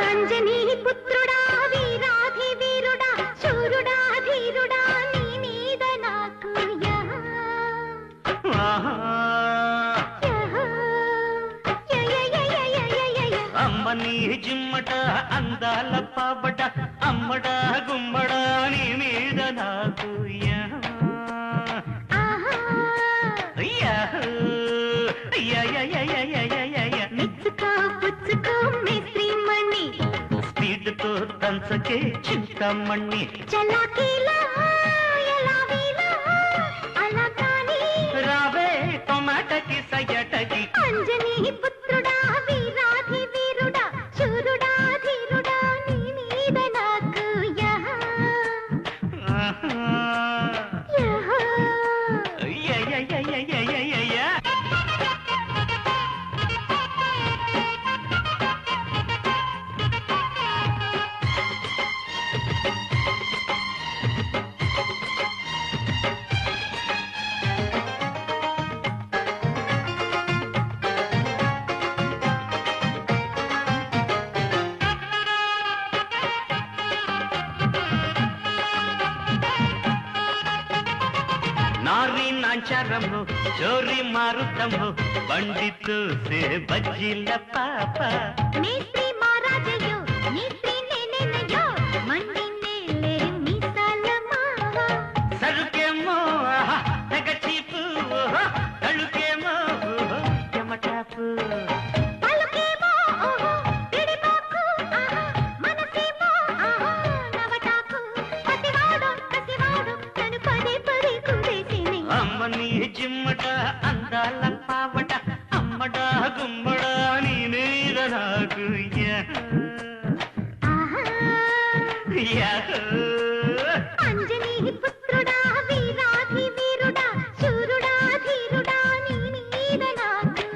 అంజనీ పుత్రుడా వీరాధి వీరుడా శూరుడా ధీరుడా నీ మీద నాకు అమ్మని జిమ్మట అందాల పాపట అమ్మడా గుమ్మడా నీ మీద నాకు మెచ్చుకో పుచ్చుకో మేస్త్రీమణి స్పీడ్తో దంచకే చింతమణి చలాకీలా ఎలా వీలా అలా కానీ రావే టొమాటకి సయటకి అంజనీ పుత్రుడా వీరాధి వీరుడా శూరుడా ధీరుడా నీ మీద నాకు नारी नांचारमु चोरी मारुतमु पंडितु से बज्जिल पाप మేస్త్రీ మహారాజయ్యో నీస్త్రీ నేనేనయ్యో మండి నేలే మీసాల మావ సరుకేమో తెగ చీపు తళుకేమో చెమటాపు పలుకేమో పిడిపాకు మనసేమో నవటాకు పతివాడు కసివాడు తను పదే పదే కుదేసిని అమ్మని జిమ్మట అందాల పావట అమ్మడా గుమ్మడా నీ మీద నాకు అంజనీ పుత్రుడా వీరాధి వీరుడా శూరుడా ధీరుడా నీ మీద నాకు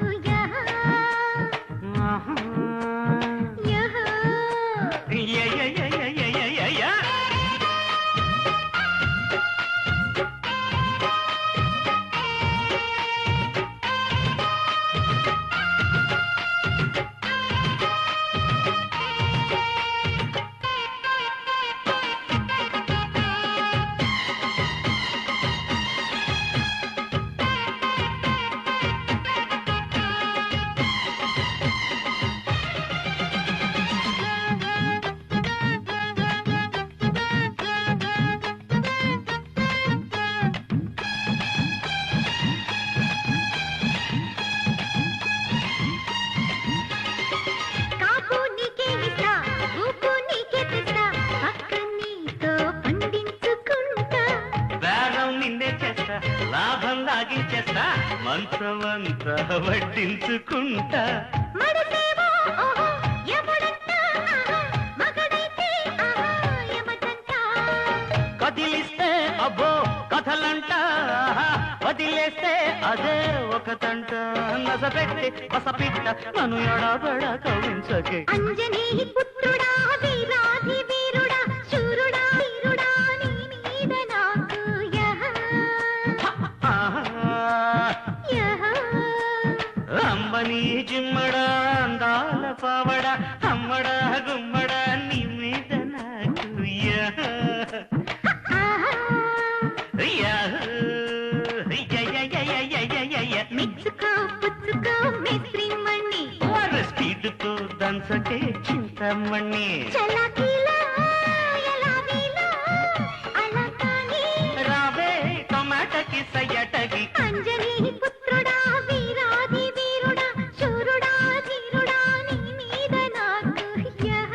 కాపు నీకే ఇస్తా ఊపు నీకే తెస్తా పక్క నీతో పండించుకుంటా బేరం నిన్నే చేస్తా లాభం లాగించేస్తా మంచమంతా వడ్డించుకుంటా మడసేవో ఎముడంట మగడైతే యమదంట కదిలిస్తే అబ్బో కథలంట వదిలేస్తే అదే ఒక తంట నసపెట్టి పసపిట్ట నన్ను ఎడబెడ కవించకే అంజనీ పుత్రుడా వీరాధి వీరుడా శూరుడా ధీరుడా నీ మీద నాకు అమ్మని జిమ్మడా అందాల పావడ అమ్మడా గుమ్మడా నీ మీద నాకు మెచ్చుకో పుచ్చుకో మేస్త్రీమణి స్పీడ్తో దంచకే చింతమణి చలాకీలా ఎలా వీలా అలా కానీ రావే టొమాటకి సయటకి అంజనీ పుత్రుడా వీరాధి వీరుడా శూరుడా ధీరుడా నీ మీద నాకు యహ